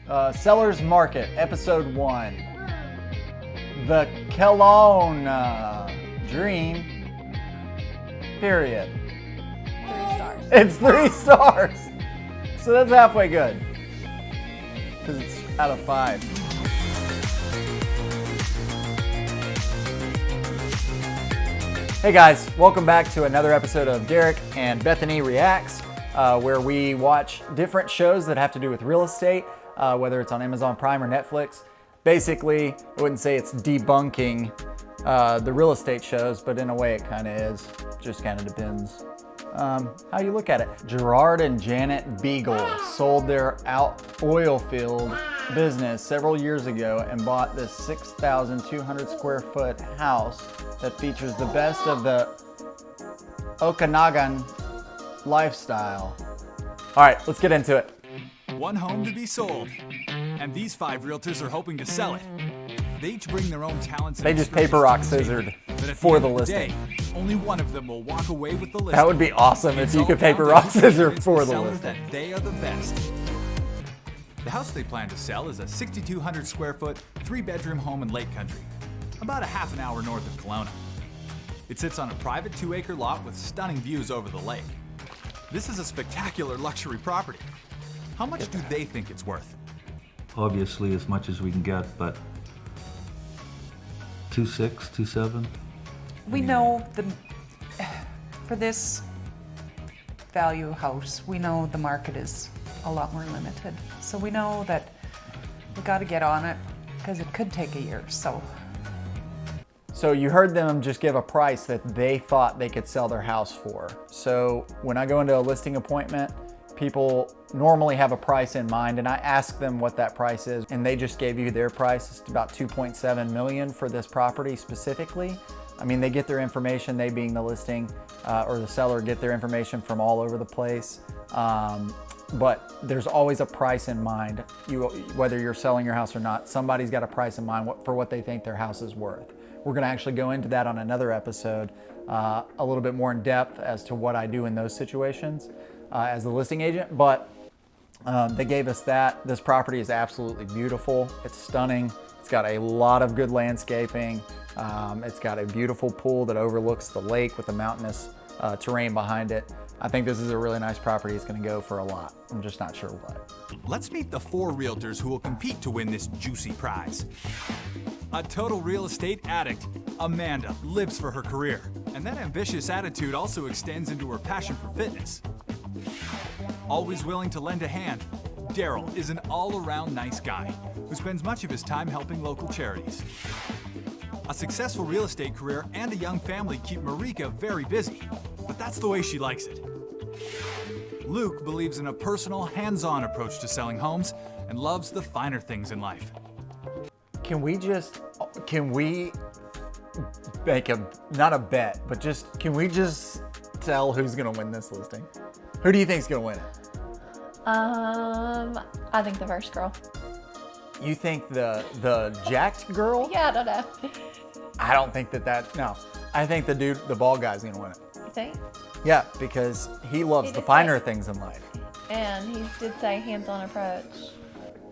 Seller's Market, Episode 1. The Kelowna Dream, period. 3 stars. It's 3 stars. So that's halfway good. Because it's out of 5. Hey guys, welcome back to another episode of Derek and Bethany Reacts, where we watch different shows that have to do with real estate, whether it's on Amazon Prime or Netflix. Basically, I wouldn't say it's debunking the real estate shows, but in a way it kind of is. Just kind of depends how you look at it. Gerard and Janet Beagle sold their oil field business several years ago and bought this 6,200 square foot house that features the best of the Okanagan lifestyle. All right, let's get into it. One home to be sold, and these 5 realtors are hoping to sell it. They each bring their own talents. They just paper, rock, scissored for the listing. Only one of them will walk away with the listing. That would be awesome if you could paper, rock, scissor for the listing. That they are the best. The house they plan to sell is a 6,200 square foot, 3-bedroom home in Lake Country, about a half an hour north of Kelowna. It sits on a private 2-acre lot with stunning views over the lake. This is a spectacular luxury property. How much do they think it's worth? Obviously as much as we can get, but 2.6, 2.7. We know for this value house, we know the market is a lot more limited. So we know that we got to get on it because it could take a year. So you heard them just give a price that they thought they could sell their house for. So when I go into a listing appointment, people normally have a price in mind, and I ask them what that price is, and they just gave you their price. It's about $2.7 million for this property specifically. I mean, they get their information, they being the listing or the seller, get their information from all over the place. But there's always a price in mind. Whether you're selling your house or not, somebody's got a price in mind for what they think their house is worth. We're gonna actually go into that on another episode, a little bit more in depth as to what I do in those situations as the listing agent. But they gave us that. This property is absolutely beautiful. It's stunning. It's got a lot of good landscaping. It's got a beautiful pool that overlooks the lake with the mountainous terrain behind it. I think this is a really nice property. It's gonna go for a lot. I'm just not sure what. Let's meet the 4 realtors who will compete to win this juicy prize. A total real estate addict, Amanda lives for her career, and that ambitious attitude also extends into her passion for fitness. Always willing to lend a hand, Daryl is an all-around nice guy who spends much of his time helping local charities. A successful real estate career and a young family keep Marika very busy, but that's the way she likes it. Luke believes in a personal, hands-on approach to selling homes and loves the finer things in life. Can we make not a bet, but can we just tell who's gonna win this listing? Who do you think's gonna win it? I think the first girl. You think the jacked girl? Yeah, I don't know. I don't think no. I think the bald guy's gonna win it. You think? Yeah, because he loves the finer things in life. And he did say hands-on approach.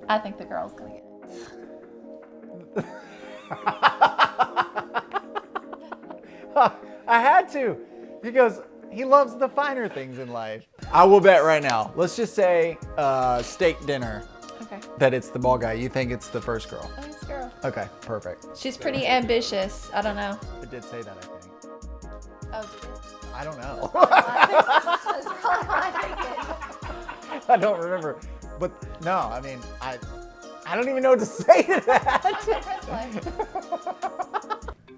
I think the girl's gonna get it. I had to. He goes, he loves the finer things in life. I will bet right now. Let's just say steak dinner. Okay. That it's the bald guy. You think it's the first girl? I think it's the girl. Okay, perfect. She's pretty ambitious. I don't know. It did say that, I think. Oh, did it? I don't know. That's probably what I'm thinking. I don't remember. But no, I mean, I don't even know what to say to that.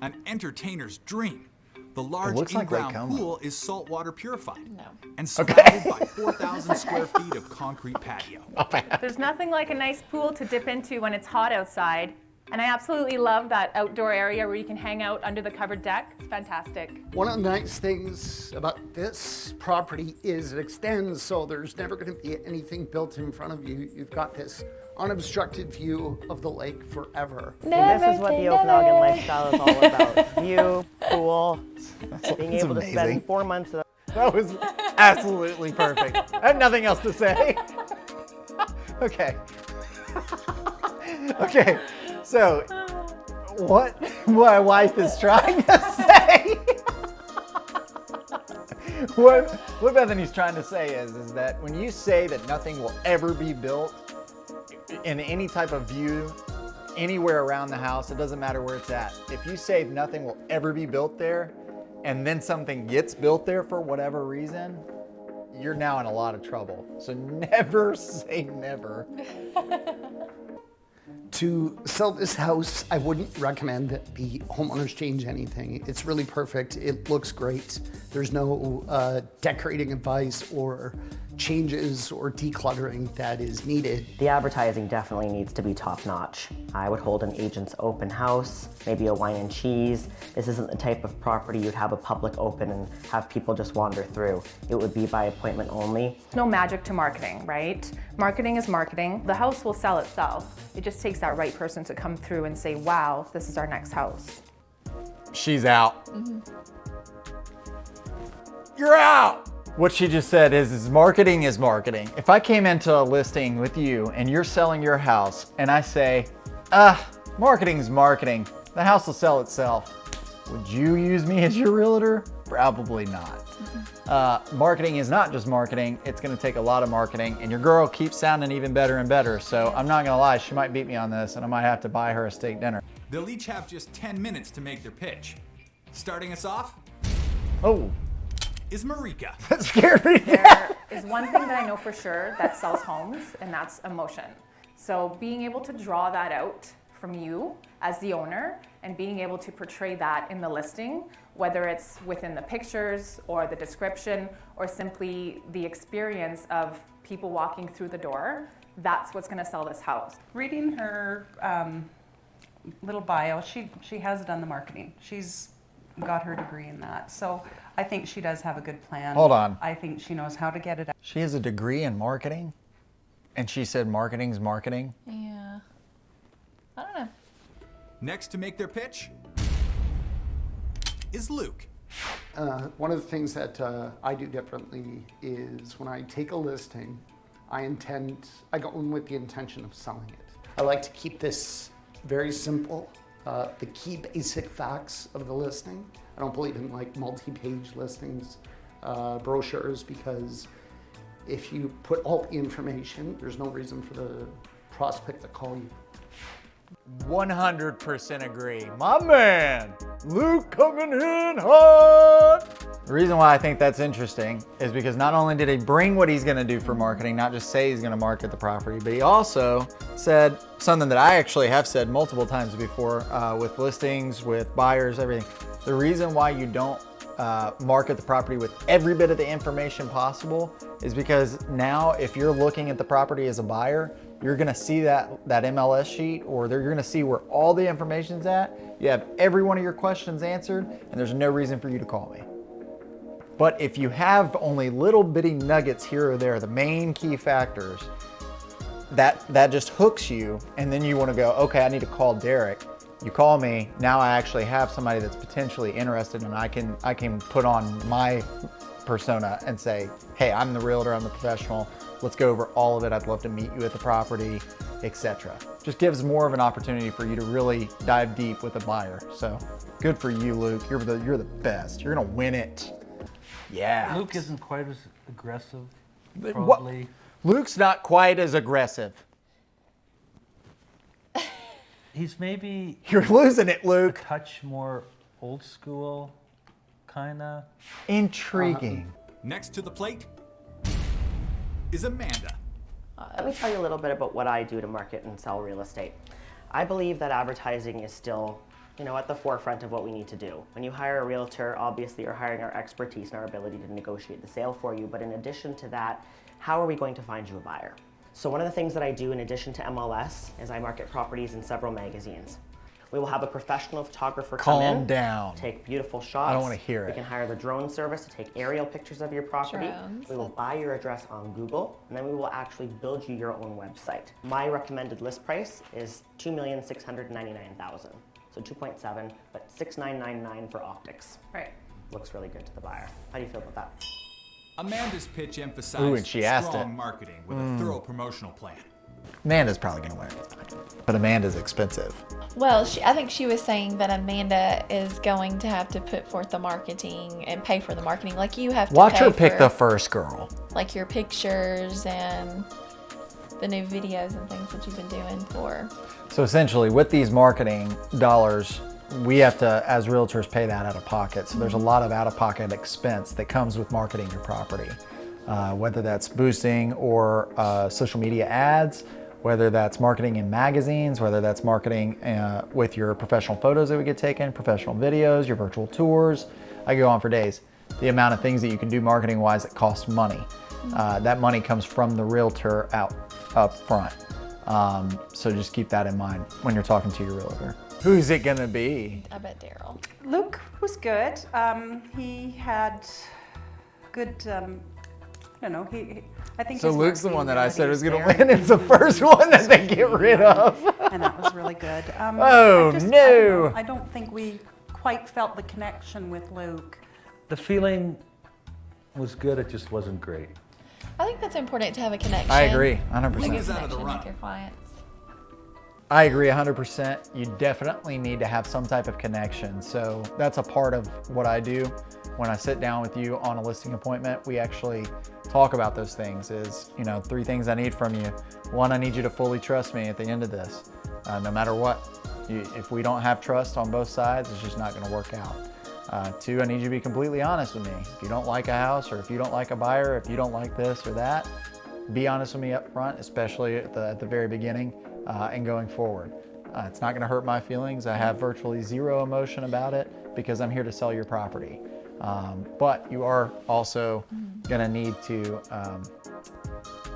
An entertainer's dream. The large in-ground pool is saltwater purified and surrounded by 4,000 square feet of concrete patio. There's nothing like a nice pool to dip into when it's hot outside. And I absolutely love that outdoor area where you can hang out under the covered deck. It's fantastic. One of the nice things about this property is it extends, so there's never going to be anything built in front of you. You've got this unobstructed view of the lake forever. And this is what the Okanagan lifestyle is all about. View, pool, being able to spend 4 months of That was absolutely perfect. I have nothing else to say. Okay. Okay, so what my wife is trying to say, what Bethany's trying to say is that when you say that nothing will ever be built in any type of view anywhere around the house, it doesn't matter where it's at. If you say nothing will ever be built there, and then something gets built there for whatever reason, you're now in a lot of trouble. So never say never. To sell this house, I wouldn't recommend that the homeowners change anything. It's really perfect. It looks great. There's no decorating advice or changes or decluttering that is needed. The advertising definitely needs to be top-notch. I would hold an agent's open house, maybe a wine and cheese. This isn't the type of property you'd have a public open and have people just wander through. It would be by appointment only. No magic to marketing, right? Marketing is marketing. The house will sell itself. It just takes that right person to come through and say, wow, this is our next house. She's out. You're out. What she just said is marketing is marketing. If I came into a listing with you and you're selling your house and I say, marketing's marketing, the house will sell itself, would you use me as your realtor? Probably not. Marketing is not just marketing, it's gonna take a lot of marketing, and your girl keeps sounding even better and better, so I'm not gonna lie, she might beat me on this and I might have to buy her a steak dinner. They'll each have just 10 minutes to make their pitch. Starting us off Oh, is Marika. that scared me. There is one thing that I know for sure that sells homes, and that's emotion. So being able to draw that out from you as the owner and being able to portray that in the listing, whether it's within the pictures or the description or simply the experience of people walking through the door, that's what's gonna sell this house. Reading her little bio, she has done the marketing. She's got her degree in that. So I think she does have a good plan. Hold on. I think she knows how to get it out. She has a degree in marketing and she said marketing's marketing. Yeah. I don't know. Next to make their pitch is Luke. One of the things that I do differently is when I take a listing, I go in with the intention of selling it. I like to keep this very simple. The key basic facts of the listing. I don't believe in like multi-page listings, brochures, because if you put all the information, there's no reason for the prospect to call you. 100% agree. My man, Luke coming in hot. The reason why I think that's interesting is because not only did he bring what he's gonna do for marketing, not just say he's gonna market the property, but he also said something that I actually have said multiple times before with listings, with buyers, everything. The reason why you don't market the property with every bit of the information possible is because now if you're looking at the property as a buyer, you're gonna see that MLS sheet, or you're gonna see where all the information's at. You have every one of your questions answered, and there's no reason for you to call me. But if you have only little bitty nuggets here or there, the main key factors, that just hooks you, and then you wanna go, okay, I need to call Derek. You call me, now I actually have somebody that's potentially interested, and I can put on my persona and say, hey, I'm the realtor, I'm the professional. Let's go over all of it. I'd love to meet you at the property, etc. Just gives more of an opportunity for you to really dive deep with a buyer. So good for you, Luke. You're the best. You're gonna win it. Yeah. Luke isn't quite as aggressive, What? probably. Luke's not quite as aggressive. He's maybe You're losing it, a Luke. touch more old school, kinda. Intriguing. Next to the plate is Amanda. Let me tell you a little bit about what I do to market and sell real estate. I believe that advertising is still, at the forefront of what we need to do. When you hire a realtor, obviously you're hiring our expertise and our ability to negotiate the sale for you, but in addition to that, how are we going to find you a buyer? So one of the things that I do in addition to MLS is I market properties in several magazines. We will have a professional photographer come in, Calm down. take beautiful shots. I don't wanna hear We it. can hire the drone service to take aerial pictures of your property. Drones, We will buy your address on Google, and then we will actually build you your own website. My recommended list price is $2,699,000. So 2.7, but $6,999 for optics. Right. Looks really good to the buyer. How do you feel about that? Amanda's pitch emphasized Ooh, and she asked strong it. marketing with a thorough promotional plan. Amanda's probably gonna win. but Amanda's expensive. Well, I think she was saying that Amanda is going to have to put forth the marketing and pay for the marketing. Like you have to Watch pay her pick for, the first girl. like your pictures and the new videos and things that you've been doing for. So essentially, with these marketing dollars, we have to, as realtors, pay that out of pocket. So there's a lot of out-of-pocket expense that comes with marketing your property, whether that's boosting or social media ads, whether that's marketing in magazines, whether that's marketing with your professional photos that we get taken, professional videos, your virtual tours. I go on for days. The amount of things that you can do marketing-wise that cost money. That money comes from the realtor up front. So just keep that in mind when you're talking to your realtor. Who's it gonna be? I bet Daryl. Luke was good. He had good, I don't know, I think So his Luke's the one that I marketing said was gonna ability win. It's the first one that they get rid of. and that was really good. Oh, no. I don't think we quite felt the connection with Luke. The feeling was good, it just wasn't great. I think that's important to have a connection. I agree, A 100%. good is out of the connection run. with your clients. I agree 100%. You definitely need to have some type of connection. So that's a part of what I do. When I sit down with you on a listing appointment, we actually talk about those things. Is, 3 things I need from you. 1, I need you to fully trust me at the end of this, no matter what. If we don't have trust on both sides, it's just not gonna work out. 2, I need you to be completely honest with me. If you don't like a house, or if you don't like a buyer, if you don't like this or that, be honest with me up front, especially at the very beginning and going forward. It's not gonna hurt my feelings. I have virtually zero emotion about it because I'm here to sell your property. But you are also gonna need to,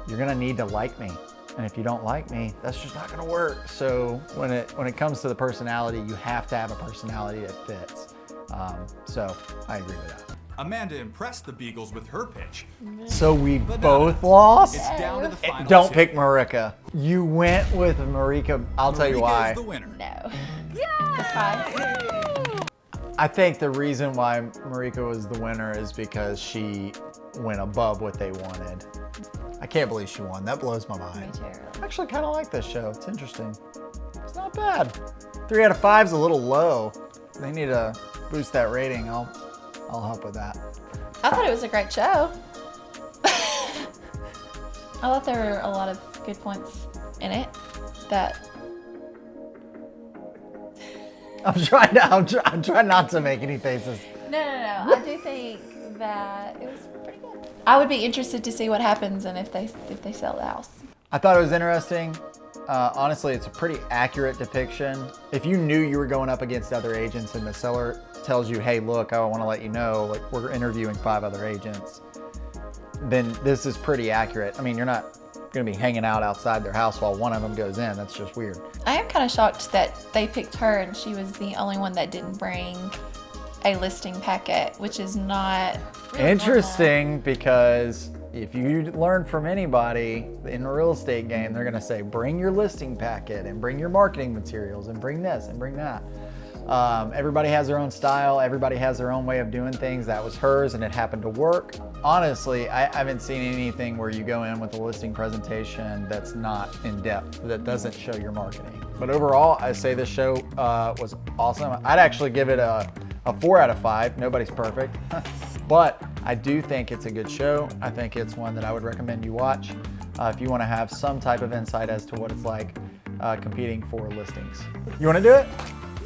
you're gonna need to like me. And if you don't like me, that's just not gonna work. So when it comes to the personality, you have to have a personality that fits. So I agree with that. Amanda impressed the Beagles with her pitch. So we But both no, lost? It's down to the final Don't 2. pick Marika. You went with Marika. I'll tell you Marika why. is the winner. No. Yeah. I think the reason why Marika was the winner is because she went above what they wanted. I can't believe she won. That blows my Me mind. too. I actually kind of like this show. It's interesting. It's not bad. 3 out of 5 is a little low. They need to boost that rating. I'll help with that. I thought it was a great show. I thought there were a lot of good points in it that I'm trying not to make any faces. No. I do think that it was pretty good. I would be interested to see what happens and if they sell the house. I thought it was interesting. Honestly, it's a pretty accurate depiction. If you knew you were going up against other agents and the seller tells you, hey, look, I want to let you know, like, we're interviewing 5 other agents, then this is pretty accurate. I mean, you're not going to be hanging out outside their house while one of them goes in. That's just weird. I am kind of shocked that they picked her and she was the only one that didn't bring a listing packet, which is not really Interesting, because if you learn from anybody in the real estate game, they're gonna say, bring your listing packet and bring your marketing materials and bring this and bring that. Everybody has their own style. Everybody has their own way of doing things. That was hers and it happened to work. Honestly, I haven't seen anything where you go in with a listing presentation that's not in depth, that doesn't show your marketing. But overall, I say this show was awesome. I'd actually give it a 4 out of 5. Nobody's perfect. But I do think it's a good show. I think it's one that I would recommend you watch if you want to have some type of insight as to what it's like competing for listings. You want to do it?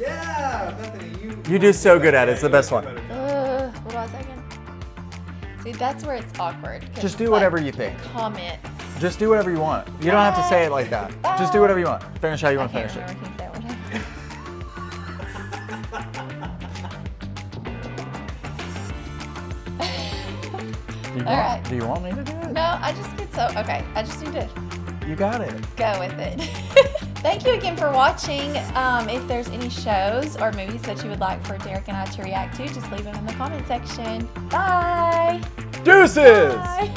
Yeah, Bethany, You do so good at it. It's the best one. What was I thinking? See, that's where it's awkward. 'cause Just it's do whatever you think. Comments. Just do whatever you want. You don't have to say it like that. Just do whatever you want. Finish how you want to I can't finish it. remember if you said All right. Do you want me to do it? No, I just get so, okay, I just need to You got it. go with it. Thank you again for watching. If there's any shows or movies that you would like for Derek and I to react to, just leave them in the comment section. Bye. Deuces! Bye.